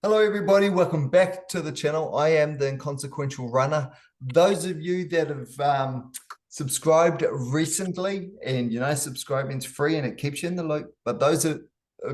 Hello, everybody. Welcome back to the channel. I am the Inconsequential Runner. Those of you that have subscribed recently, and subscribing's free and it keeps you in the loop. But those of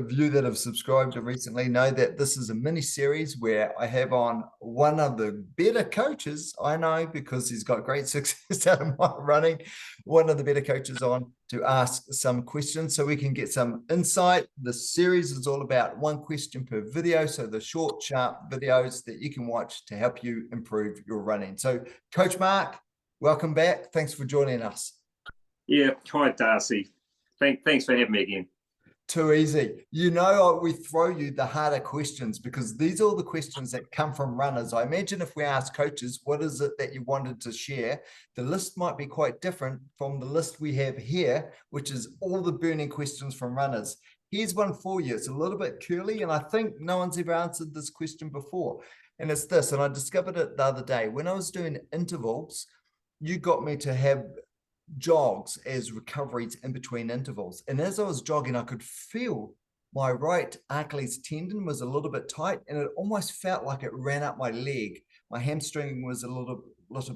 you that have subscribed recently know that this is a mini series where I have on one of the better coaches I know, because he's got great success out of my running. One of the better coaches on to ask some questions so we can get some insight. The series is all about one question per video, so the short, sharp videos that you can watch to help you improve your running. So, Coach Mark, welcome back. Thanks for joining us. Yeah, hi Darcy. Thanks for having me again. Too easy. We throw you the harder questions because these are all the questions that come from runners. I imagine if we ask coaches, what is it that you wanted to share? The list might be quite different from the list we have here, which is all the burning questions from runners. Here's one for you. It's a little bit curly, and I think no one's ever answered this question before. And it's this, and I discovered it the other day. When I was doing intervals, you got me to have jogs as recoveries in between intervals. And as I was jogging, I could feel my right Achilles tendon was a little bit tight, and it almost felt like it ran up my leg. My hamstring was a little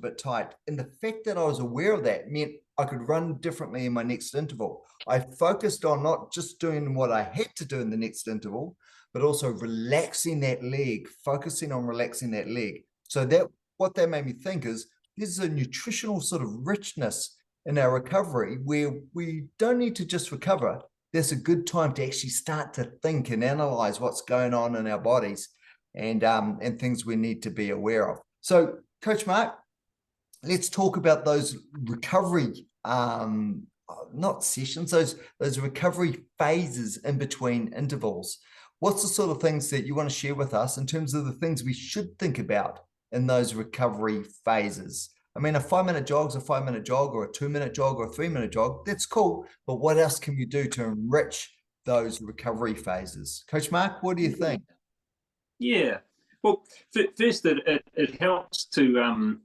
bit tight. And the fact that I was aware of that meant I could run differently in my next interval. I focused on not just doing what I had to do in the next interval, but also relaxing that leg, focusing on relaxing that leg. So that what that made me think is there's a nutritional sort of richness in our recovery where we don't need to just recover. There's a good time to actually start to think and analyze what's going on in our bodies and things we need to be aware of. So, Coach Mark, let's talk about those recovery, not sessions, those recovery phases in between intervals. What's the sort of things that you want to share with us in terms of the things we should think about in those recovery phases? I mean, a 5-minute jog is a 5-minute jog, or a 2-minute jog, or a 3-minute jog. That's cool. But what else can we do to enrich those recovery phases? Coach Mark, what do you think? Yeah. Well, first, it helps to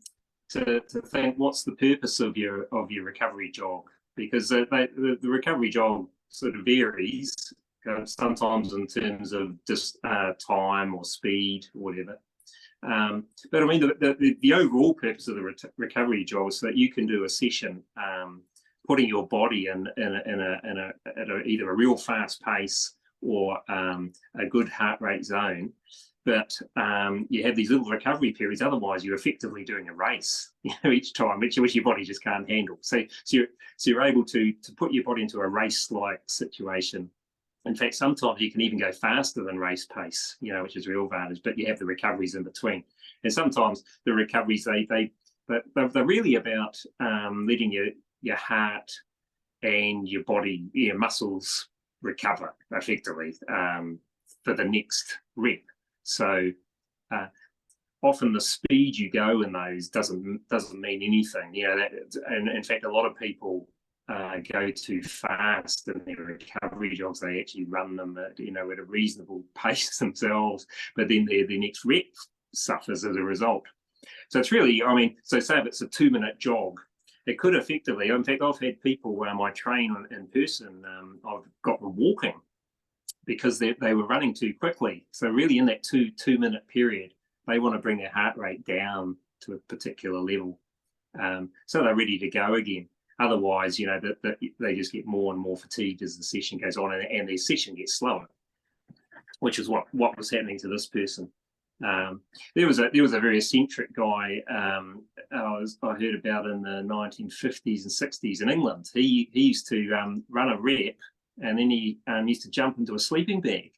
think what's the purpose of your recovery jog, because the recovery jog sort of varies sometimes in terms of just time or speed or whatever. But I mean, the overall purpose of the recovery jog is so that you can do a session, putting your body at either a real fast pace or a good heart rate zone. But you have these little recovery periods. Otherwise, you're effectively doing a race, each time, which your body just can't handle. So you're able to put your body into a race-like situation. In fact, sometimes you can even go faster than race pace, which is a real advantage, but you have the recoveries in between. And sometimes the recoveries, they're really about letting your heart and your body, your muscles recover effectively for the next rep. So often the speed you go in those doesn't mean anything. And in fact, a lot of people go too fast in their recovery jogs. They actually run them at a reasonable pace themselves, but then their next rep suffers as a result. So it's really, so say if it's a 2-minute jog, it could effectively, in fact, I've had people I train in person, I've got them walking because they were running too quickly. So really in that two-minute period, they want to bring their heart rate down to a particular level. So they're ready to go again. Otherwise, they just get more and more fatigued as the session goes on, and their session gets slower, which is what was happening to this person. There was a very eccentric guy I heard about in the 1950s and 60s in England. He used to run a rep, and then he used to jump into a sleeping bag.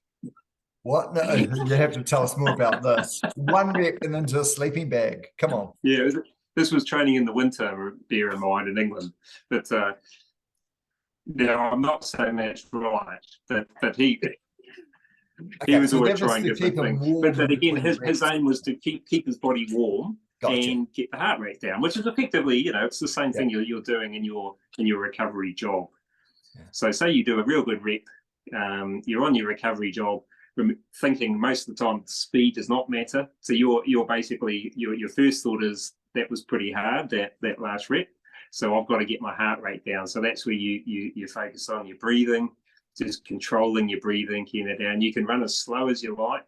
What? No, you have to tell us more about this. 1 rep and into a sleeping bag. Come on. Yeah. This was training in the winter, bear in mind, in England. But I'm not saying that's right. But he was always trying different things. But again, his aim was to keep his body warm. Gotcha. And get the heart rate down, which is effectively, it's the same thing you're doing in your recovery jog. Yeah. So say you do a real good rep, you're on your recovery jog, thinking most of the time speed does not matter. So you're basically your first thought is, that was pretty hard, that last rep. So I've got to get my heart rate down. So that's where you focus on your breathing, just controlling your breathing, keeping it down. You can run as slow as you like.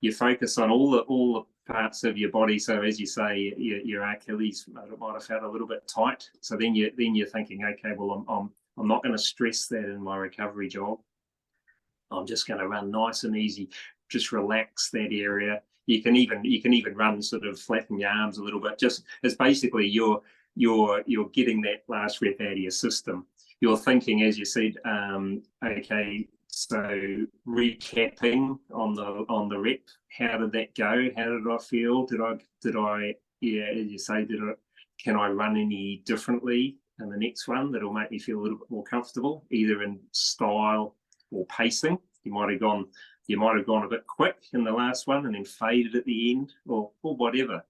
you focus on all the parts of your body. So as you say, your Achilles might have felt a little bit tight. So then you're thinking, okay, well, I'm not going to stress that in my recovery jog. I'm just going to run nice and easy, just relax that area. You can even run sort of flatten your arms a little bit. Just as basically you're getting that last rep out of your system. You're thinking, as you said, okay, so recapping on the rep, how did that go? How did I feel? Did I yeah, as you say, can I run any differently in the next one that'll make me feel a little bit more comfortable, either in style or pacing? You might have gone a bit quick in the last one and then faded at the end, or whatever.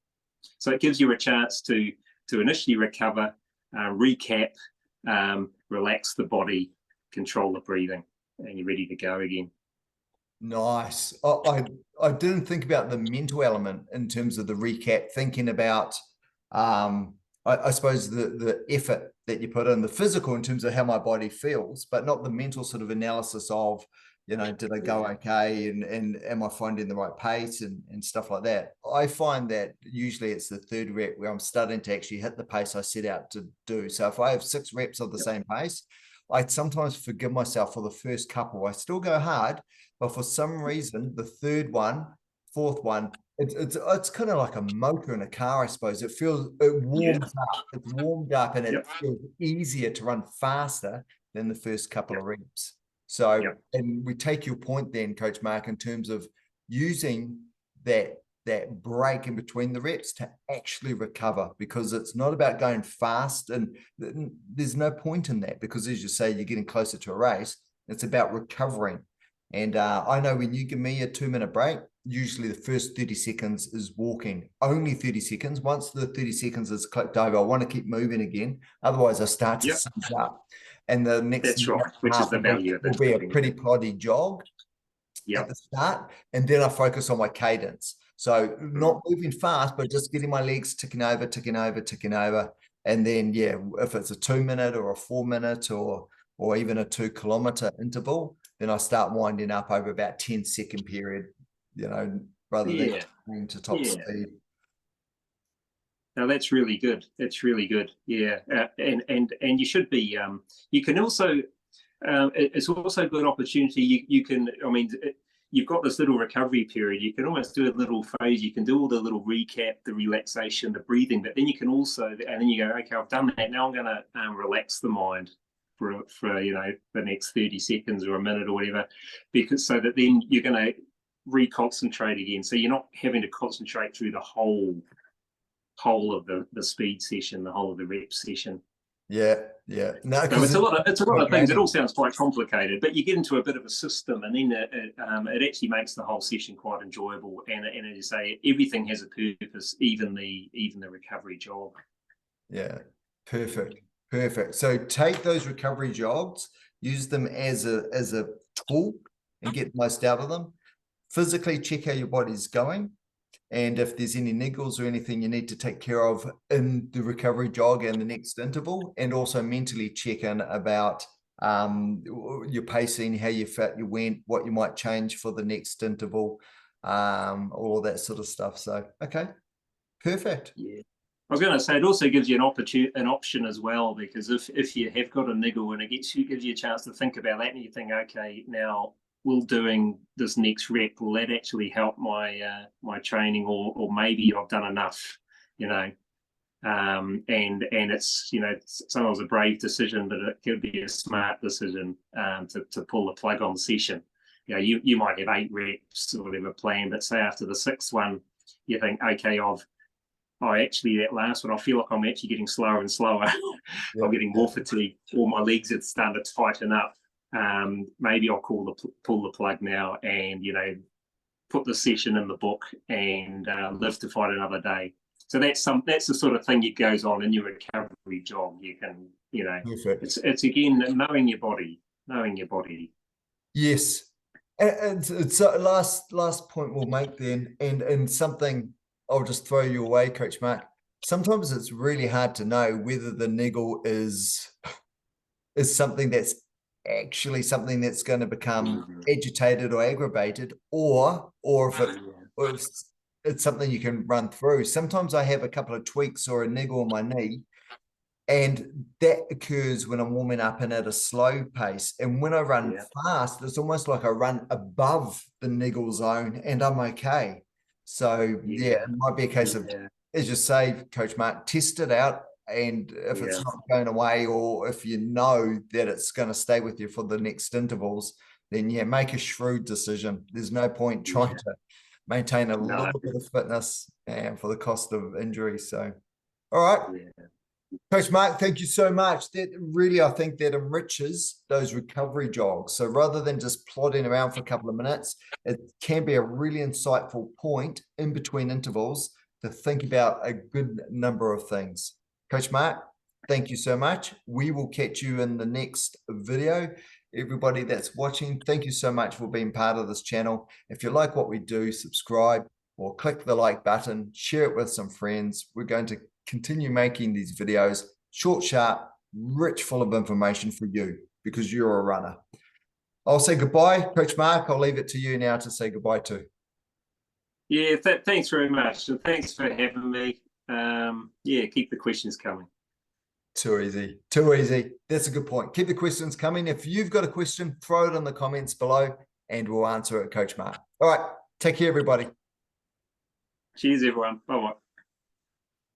So it gives you a chance to initially recover, recap, relax the body, control the breathing, and you're ready to go again. Nice. I didn't think about the mental element in terms of the recap, thinking about I suppose the effort that you put in, the physical in terms of how my body feels, but not the mental sort of analysis of, you know, did I go okay, and am I finding the right pace and stuff like that. I find that usually it's the third rep where I'm starting to actually hit the pace I set out to do. So if I have 6 reps of the same pace, I sometimes forgive myself for the first couple. I still go hard, but for some reason, the third one, fourth one, it's kind of like a motor in a car, I suppose. It warms up. It's warmed up, and it feels easier to run faster than the first couple of reps. So, and we take your point then, Coach Mark, in terms of using that break in between the reps to actually recover, because it's not about going fast, and there's no point in that, because as you say, you're getting closer to a race. It's about recovering. And I know when you give me a 2-minute break, usually the first 30 seconds is walking, only 30 seconds. Once the 30 seconds is clicked over, I want to keep moving again. Otherwise I start to seize up. And the next which is the value of it, will be a pretty ploddy jog at the start. And then I focus on my cadence. So not moving fast, but just getting my legs ticking over. And then, if it's a 2-minute or a 4-minute or even a 2-kilometer interval, then I start winding up over about 10-second period, you know, rather than going to top speed. Now that's really good. That's really good. Yeah, and you should be. You can also. It's also a good opportunity. You can. I mean, you've got this little recovery period. You can almost do a little phase. You can do all the little recap, the relaxation, the breathing. But then you can also, and then you go, okay, I've done that. Now I'm going to relax the mind for you know, the next 30 seconds or a minute or whatever, because so that then you're going to reconcentrate again. So you're not having to concentrate through the whole of the speed session, the whole of the rep session. No, so it's a lot of things. It all sounds quite complicated, but you get into a bit of a system, and then it actually makes the whole session quite enjoyable. And as you say, everything has a purpose, even the recovery jog. Yeah, perfect. So take those recovery jogs, use them as a tool, and get the most out of them. Physically check how your body's going, and if there's any niggles or anything you need to take care of in the recovery jog and the next interval, and also mentally check in about your pacing, how you felt you went, what you might change for the next interval, all that sort of stuff. So, okay, perfect. Yeah. I was going to say, it also gives you an option as well, because if you have got a niggle, and it gives you a chance to think about that, and you think, okay, now will doing this next rep, will that actually help my my training, or maybe I've done enough, you know, and it's, you know, sometimes a brave decision, but it could be a smart decision to pull the plug on the session. You know, you might have 8 reps or whatever planned, but say after the 6th one, you think, okay, actually that last one, I feel like I'm actually getting slower and slower. I'm getting more fatigue, or my legs are starting to tighten up. Maybe I'll pull the plug now, and, you know, put the session in the book and live to fight another day. So that's the sort of thing that goes on in your recovery jog. You can, you know, it's again knowing your body. Yes, and it's last point we'll make then, and something I'll just throw you away, Coach Mark. Sometimes it's really hard to know whether the niggle is something that's actually something that's going to become agitated or aggravated, or if or if it's something you can run through. Sometimes I have a couple of tweaks or a niggle on my knee, and that occurs when I'm warming up and at a slow pace. And when I run fast, it's almost like I run above the niggle zone and I'm okay. So yeah, it might be a case of, as you say, Coach Mark, test it out. And if it's not going away, or if you know that it's going to stay with you for the next intervals, then yeah, make a shrewd decision. There's no point trying to maintain a little bit of fitness and for the cost of injury. So, all right. Coach Mark, thank you so much. That really, I think that enriches those recovery jogs. So rather than just plodding around for a couple of minutes, it can be a really insightful point in between intervals to think about a good number of things. Coach Mark, thank you so much. We will catch you in the next video. Everybody that's watching, thank you so much for being part of this channel. If you like what we do, subscribe or click the like button, share it with some friends. We're going to continue making these videos short, sharp, rich, full of information for you because you're a runner. I'll say goodbye. Coach Mark, I'll leave it to you now to say goodbye to. Yeah, thanks very much. And thanks for having me. Yeah, keep the questions coming. Too easy. Too easy. That's a good point. Keep the questions coming. If you've got a question, throw it in the comments below and we'll answer it, Coach Mark. All right. Take care, everybody. Cheers, everyone. Bye-bye.